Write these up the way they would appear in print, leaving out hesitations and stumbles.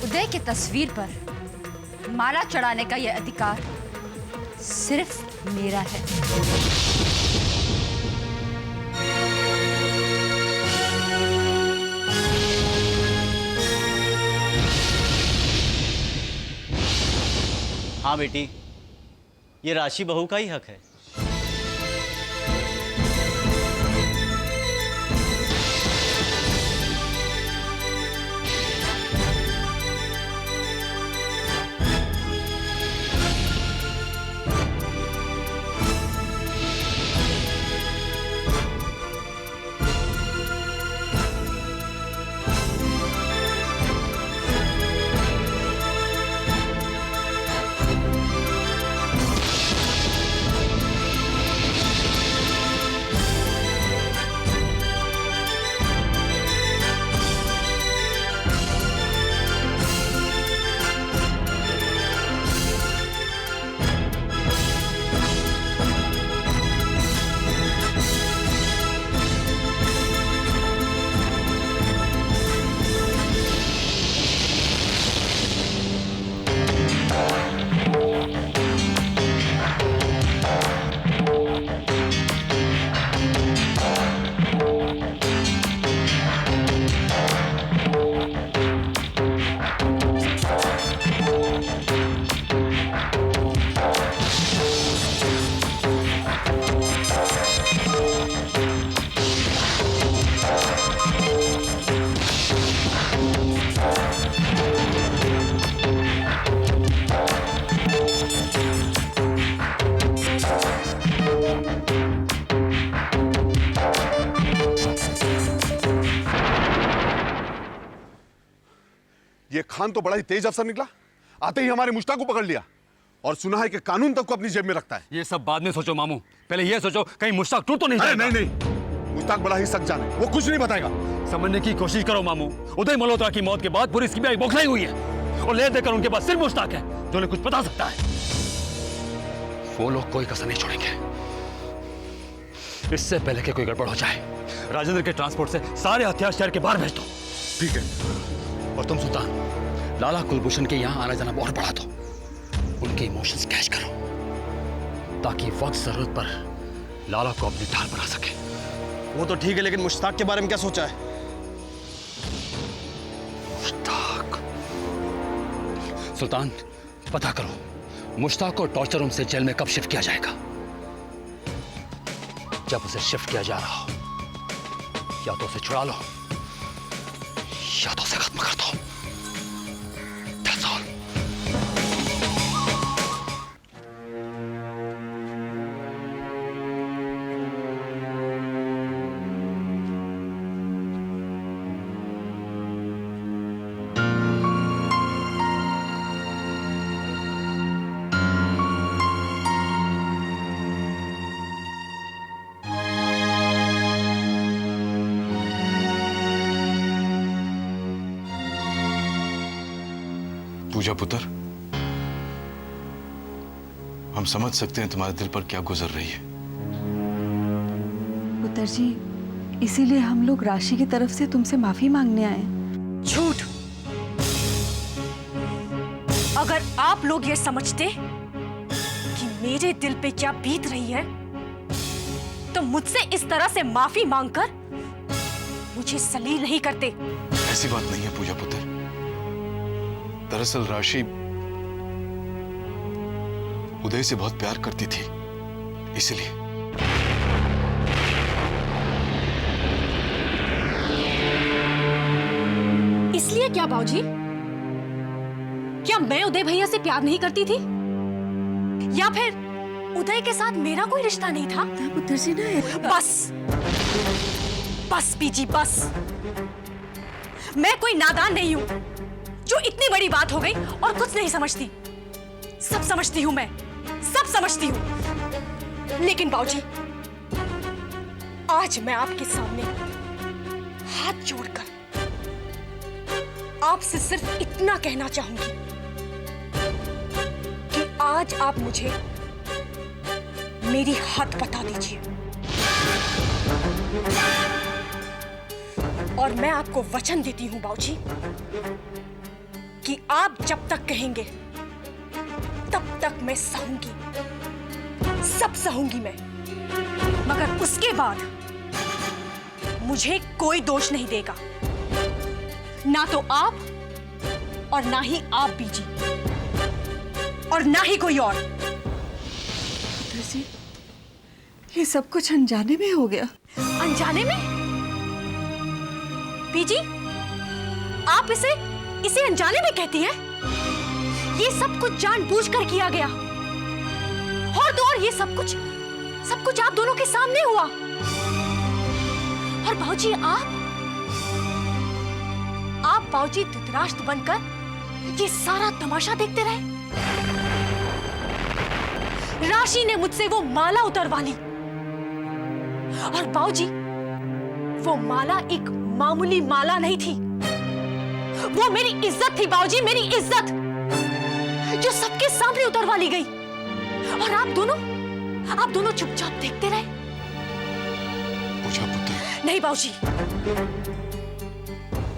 उदय की तस्वीर पर माला चढ़ाने का यह अधिकार सिर्फ मेरा है। हाँ बेटी, ये राशि बहू का ही हक है। ये खान तो बड़ा ही तेज अफसर निकला। आते ही हमारे मुश्ताक को पकड़ लिया और सुना है कि कानून तक को अपनी जेब में रखता है। ये सब बाद में सोचो मामू, पहले ये सोचो कहीं मुश्ताक टूट तो नहीं जाएगा। नहीं नहीं, मुश्ताक बड़ा ही सच जान है, वो कुछ नहीं बताएगा। समझने की कोशिश करो मामू। उदय मल्होत्रा की मौत के बाद पुलिस की भी एक बौखलाई हुई है और ले देकर उनके पास सिर्फ मुश्ताक है जो उन्हें कुछ बता सकता है। वो लोग कोई कसर नहीं छोड़ेंगे। इससे पहले कि कोई गड़बड़ हो जाए, राजेंद्र के ट्रांसपोर्ट से सारे हथियार शहर के बाहर भेज दो। ठीक है। और तुम सुल्तान, लाला कुलभूषण के यहाँ आना जाना और बढ़ा दो। उनके इमोशंस कैच करो ताकि वक्त जरूरत पर लाला को अपनी ढाल बना सके। वो तो ठीक है, लेकिन मुश्ताक के बारे में क्या सोचा है? मुश्ताक, सुल्तान पता करो मुश्ताक को टॉर्चर रूम से जेल में कब शिफ्ट किया जाएगा। जब उसे शिफ्ट किया जा रहा हो, या तो उसे छुड़ा लो या तो उसे खत्म कर दो। That's all. पूजा पुत्र, हम समझ सकते हैं तुम्हारे दिल पर क्या गुजर रही है। पुत्र जी, इसीलिए हम लोग राशि की तरफ से तुमसे माफी मांगने आए। झूठ। अगर आप लोग ये समझते कि मेरे दिल पे क्या बीत रही है, तो मुझसे इस तरह से माफी मांगकर मुझे सलील नहीं करते। ऐसी बात नहीं है पूजा पुत्र। दरअसल राशि उदय से बहुत प्यार करती थी, इसलिए। इसलिए क्या बाबूजी? क्या मैं उदय भैया से प्यार नहीं करती थी? या फिर उदय के साथ मेरा कोई रिश्ता नहीं था? पुत्र जी ना, बस बस बीजी बस। मैं कोई नादान नहीं हूं जो इतनी बड़ी बात हो गई और कुछ नहीं समझती। सब समझती हूं मैं, सब समझती हूं। लेकिन बाबूजी, आज मैं आपके सामने हाथ जोड़कर आपसे सिर्फ इतना कहना चाहूंगी कि आज आप मुझे मेरी हद बता दीजिए और मैं आपको वचन देती हूं बाबूजी कि आप जब तक कहेंगे तब तक मैं सहूंगी, सब सहूंगी मैं। मगर उसके बाद मुझे कोई दोष नहीं देगा, ना तो आप और ना ही आप बीजी, और ना ही कोई और। पुत्र जी, ये सब कुछ अनजाने में हो गया। अनजाने में? बीजी, आप इसे अनजाने में कहती हैं? ये सब कुछ जानबूझकर किया गया, और तो और ये सब कुछ आप दोनों के सामने हुआ। और बाबूजी, आप बाबूजी धृतराष्ट्र बनकर ये सारा तमाशा देखते रहे। राशि ने मुझसे वो माला उतरवा ली, और बाबूजी, वो माला एक मामूली माला नहीं थी, वो मेरी इज्जत थी बाबूजी, मेरी इज्जत, जो सबके सामने उतरवा ली गई। और आप दोनों चुपचाप देखते रहे। पूजा पुत्र, नहीं बाबूजी,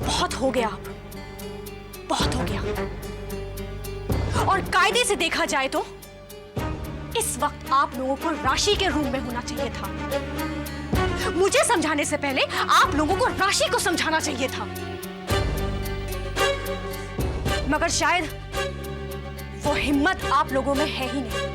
बहुत हो गया, आप बहुत हो गया। और कायदे से देखा जाए तो इस वक्त आप लोगों को राशि के रूम में होना चाहिए था। मुझे समझाने से पहले आप लोगों को राशि को समझाना चाहिए था। मगर शायद वो हिम्मत आप लोगों में है ही नहीं।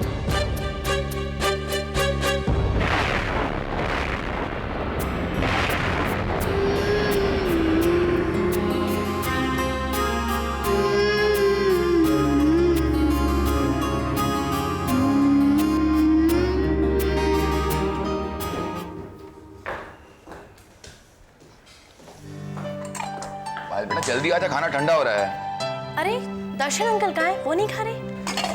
बेटा जल्दी आजा, खाना ठंडा हो रहा है। अरे दर्शन अंकल कहाँ हैं? वो नहीं खा रहे?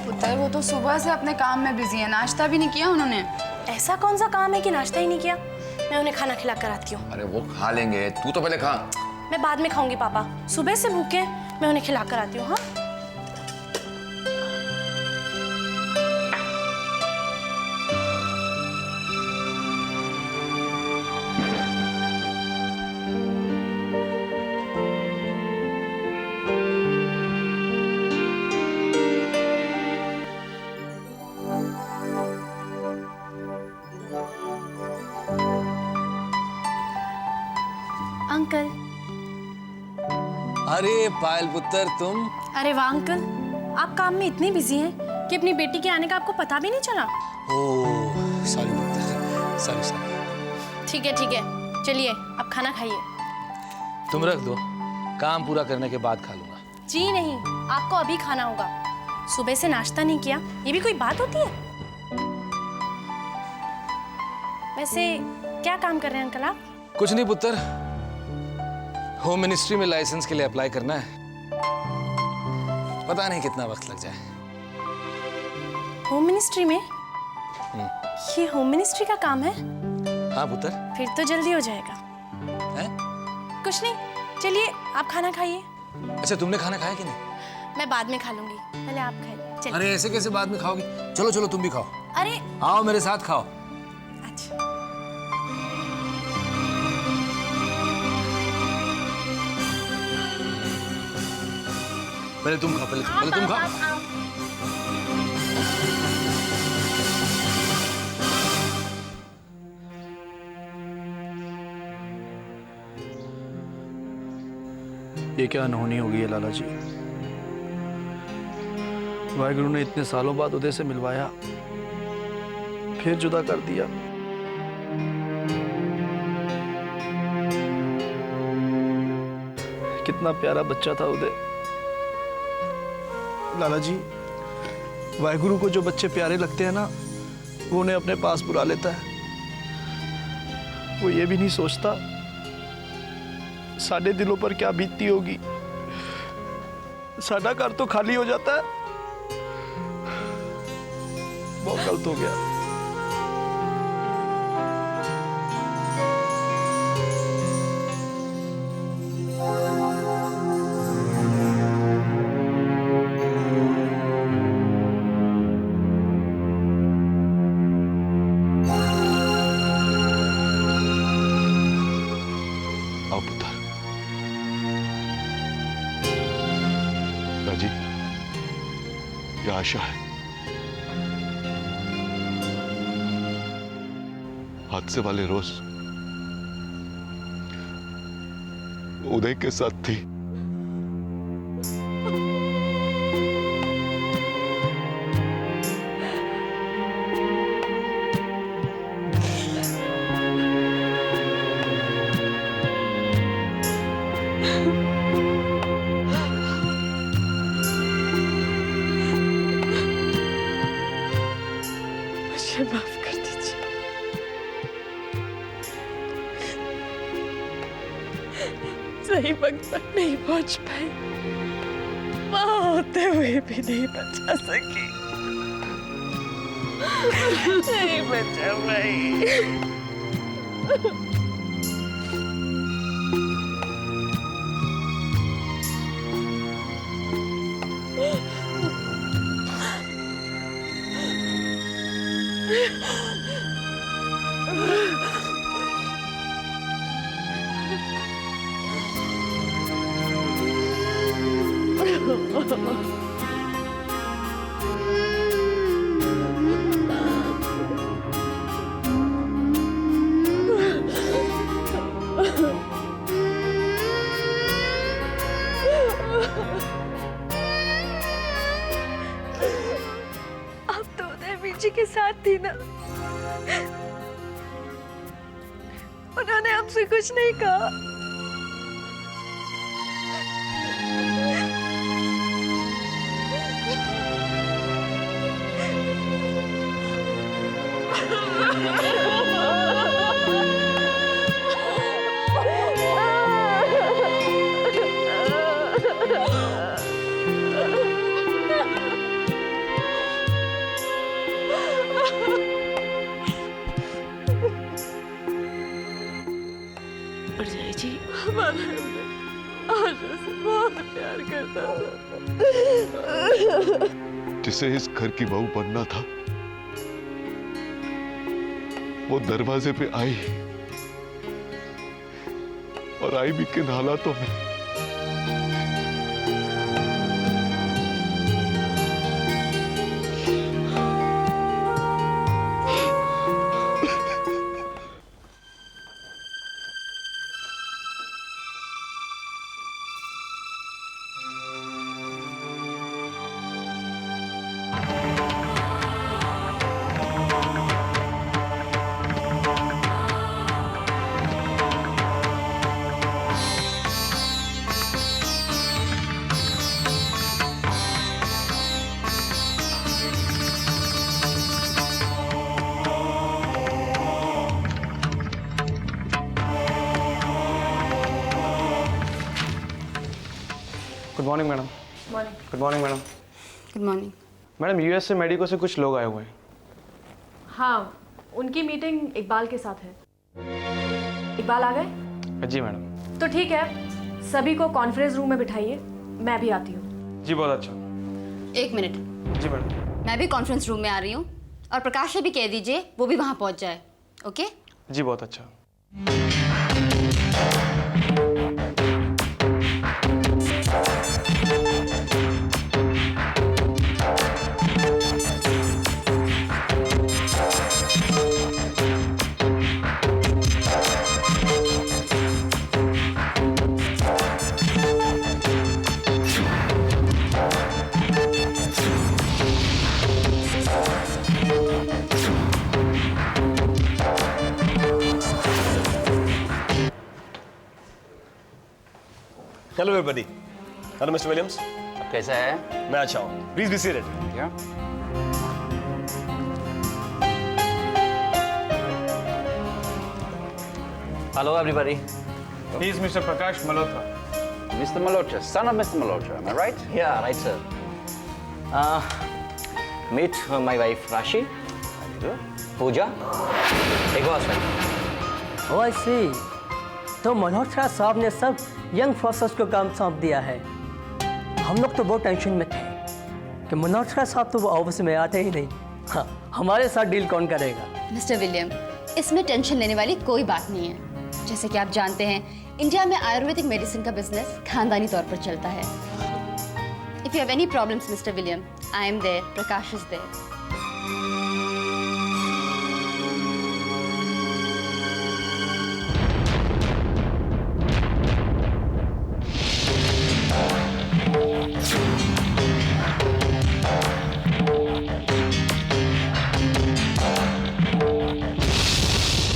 पुत्र, वो तो सुबह से अपने काम में बिजी है, नाश्ता भी नहीं किया उन्होंने। ऐसा कौन सा काम है कि नाश्ता ही नहीं किया? मैं उन्हें खाना खिला कर आती हूँ। अरे वो खा लेंगे, तू तो पहले खा। मैं बाद में खाऊंगी पापा, सुबह से भूखे हैं, मैं उन्हें खिला कर आती हूँ। हाँ, अंकल। अरे पायल पुत्र, तुम? अरे वाह अंकल, आप काम में इतने बिजी हैं कि अपनी बेटी के आने का आपको पता भी नहीं चला। ओह सॉरी पुत्र, सॉरी। ठीक है, चलिए आप खाना खाइए। तुम रख दो, काम पूरा करने के बाद खा लूंगा। जी नहीं, आपको अभी खाना होगा। सुबह से नाश्ता नहीं किया, ये भी कोई बात होती है? वैसे क्या काम कर रहे हैं अंकल आप? कुछ नहीं पुत्र, होम मिनिस्ट्री में लाइसेंस के लिए अप्लाई करना है। पता नहीं कितना वक्त लग जाए। होम मिनिस्ट्री में? ये होम मिनिस्ट्री का काम है? हाँ पुत्र। फिर तो जल्दी हो जाएगा। है? कुछ नहीं, चलिए आप खाना खाइए। अच्छा तुमने खाना खाया कि नहीं? मैं बाद में खा लूंगी, पहले आप खाइए। चलिए। अरे ऐसे कैसे बाद में खाओगी? चलो चलो तुम भी खाओ। अरे आओ मेरे साथ खाओ। अच्छा। पहले तुम खाओ, पहले तुम खाओ। ये क्या अनहोनी हो गई है लाला जी। वाहिगुरु ने इतने सालों बाद उदय से मिलवाया, फिर जुदा कर दिया। कितना प्यारा बच्चा था उदय। लाला जी, वाहिगुरु को जो बच्चे प्यारे लगते हैं ना, वो उन्हें अपने पास बुला लेता है। वो ये भी नहीं सोचता साडे दिलों पर क्या बीतती होगी। साडा घर तो खाली हो जाता है। बहुत गलत हो गया। राजी, ये आशा है। हादसे वाले रोज उदय के साथ थी। मुझे माफ कर दीजिए। सही वक्त तक नहीं पहुंच पाई, वहां होते हुए भी नहीं बचा सकी, नहीं बचा भाई। आप तो उदय जी के साथ थी ना, उन्होंने हमसे कुछ नहीं कहा। उदय जी हमारे आशा से बहुत प्यार करता था। जिसे इस घर की बहू बनना था, वो दरवाजे पे आई, और आई भी किन हालातों में। Good morning madam. Good morning madam. Good morning madam, US से मेडिको से कुछ लोग आए हुए हैं। हाँ, उनकी मीटिंग इकबाल के साथ है। इकबाल आ गए? जी मैडम। तो ठीक है, सभी को कॉन्फ्रेंस रूम में बिठाइए, मैं भी आती हूँ। जी बहुत अच्छा। 1 मिनट। जी मैडम। मैं भी कॉन्फ्रेंस रूम में आ रही हूँ, और प्रकाश से भी कह दीजिए वो भी वहाँ पहुँच जाए। ओके? जी बहुत अच्छा। Hello everybody. Hello mister Williams. कैसा है? मैं अच्छा हूँ। Please be seated. Hello everybody. He is Mr. Prakash Malhotra. Mr. Malhotra, son of Mr. Malhotra, am I right? Yeah, right, sir. Meet my wife Rashi, Pooja, Ego's wife. Oh, I see. तो मल्होत्रा साहब ने सब young process को काम सौंप दिया है। हम लोग तो बहुत टेंशन में थे कि मल्होत्रा साहब तो वो ऑफिस में आते ही नहीं। हाँ, हमारे साथ डील कौन करेगा? मिस्टर विलियम, इसमें टेंशन लेने वाली कोई बात नहीं है। जैसे कि आप जानते हैं, इंडिया में आयुर्वेदिक मेडिसिन का बिजनेस खानदानी तौर पर चलता है। If you have any problems, Mr. William, I am there. Prakash is there.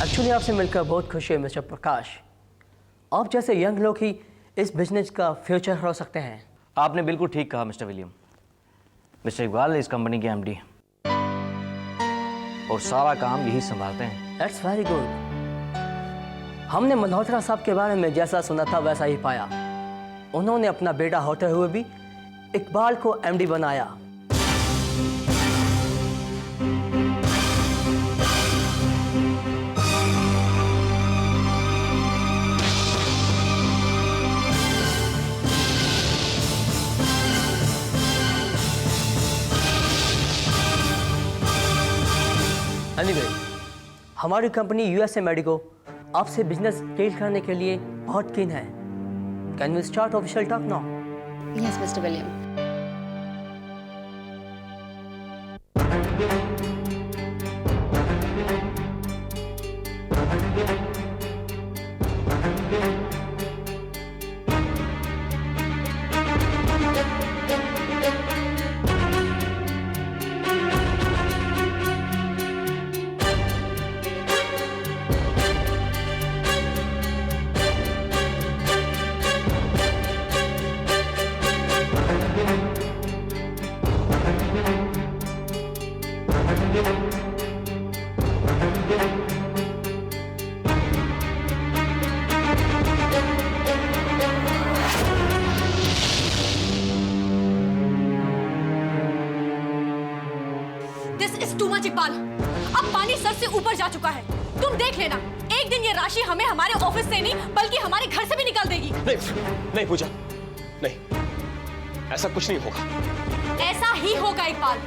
Actually आपसे मिलकर बहुत खुशी है मिस्टर प्रकाश। आप जैसे यंग लोग ही इस बिजनेस का फ्यूचर हो सकते हैं। आपने बिल्कुल ठीक कहा मिस्टर विलियम। मिस्टर इकबाल इस कंपनी के एमडी और सारा काम यही संभालते हैं। That's very good. हमने मल्होत्रा साहब के बारे में जैसा सुना था वैसा ही पाया। उन्होंने अपना बेटा होते हुए भी इकबाल को एमडी बनाया। एनीवे, हमारी कंपनी यूएसए मेडिको आपसे बिजनेस डील करने के लिए बहुत कीन है। Can we start official talk now? Yes, Mr. William. This is too much, Iqbal. अब पानी सर से ऊपर जा चुका है। तुम देख लेना, एक दिन ये राशि हमें हमारे ऑफिस से नहीं बल्कि हमारे घर से भी निकाल देगी। नहीं पूजा, नहीं, ऐसा कुछ नहीं होगा। ऐसा ही होगा इकबाल।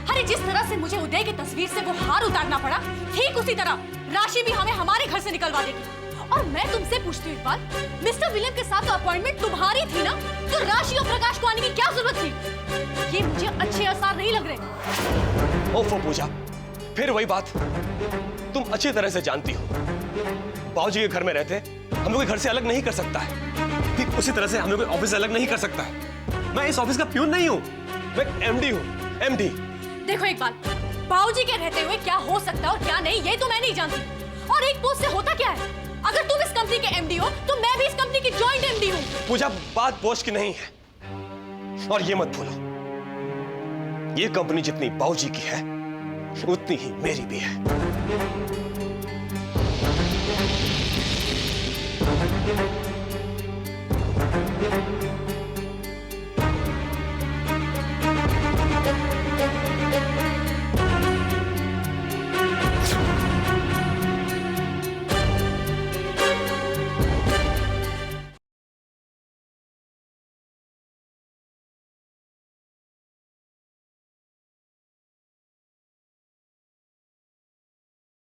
अरे जिस तरह से मुझे उदय की तस्वीर से वो हार उतारना पड़ा, ठीक उसी तरह राशि भी हमें हमारे घर से निकलवा देगी। और मैं तुमसे पूछती हूँ इकबाल, मिस्टर विलियम के साथ तो अपॉइंटमेंट तुम्हारी थी ना, तो राशि और प्रकाश को आने की क्या जरूरत थी? ये मुझे अच्छे आसार नहीं लग रहे। ओफो पूजा, फिर वही बात। तुम अच्छी तरह से जानती हो, बाबूजी के घर में रहते हम लोग घर से अलग नहीं कर सकता है। ठीक उसी तरह से हम लोग ऑफिस से अलग नहीं कर सकता है। मैं इस ऑफिस का प्यून नहीं हूँ, मैं एमडी हूँ, एमडी। देखो इकबाल, बाबूजी के रहते हुए क्या हो सकता है और क्या नहीं, ये तो मैं नहीं जानती। और एक पोस्ट से होता क्या है? अगर तुम इस कंपनी के एमडी हो, तो मैं भी इस कंपनी की जॉइंट एमडी हूँ। पूजा, बात पोस्ट की नहीं है। और ये मत भूलो, ये कंपनी जितनी बाबूजी की है, उतनी ही मेरी भी है।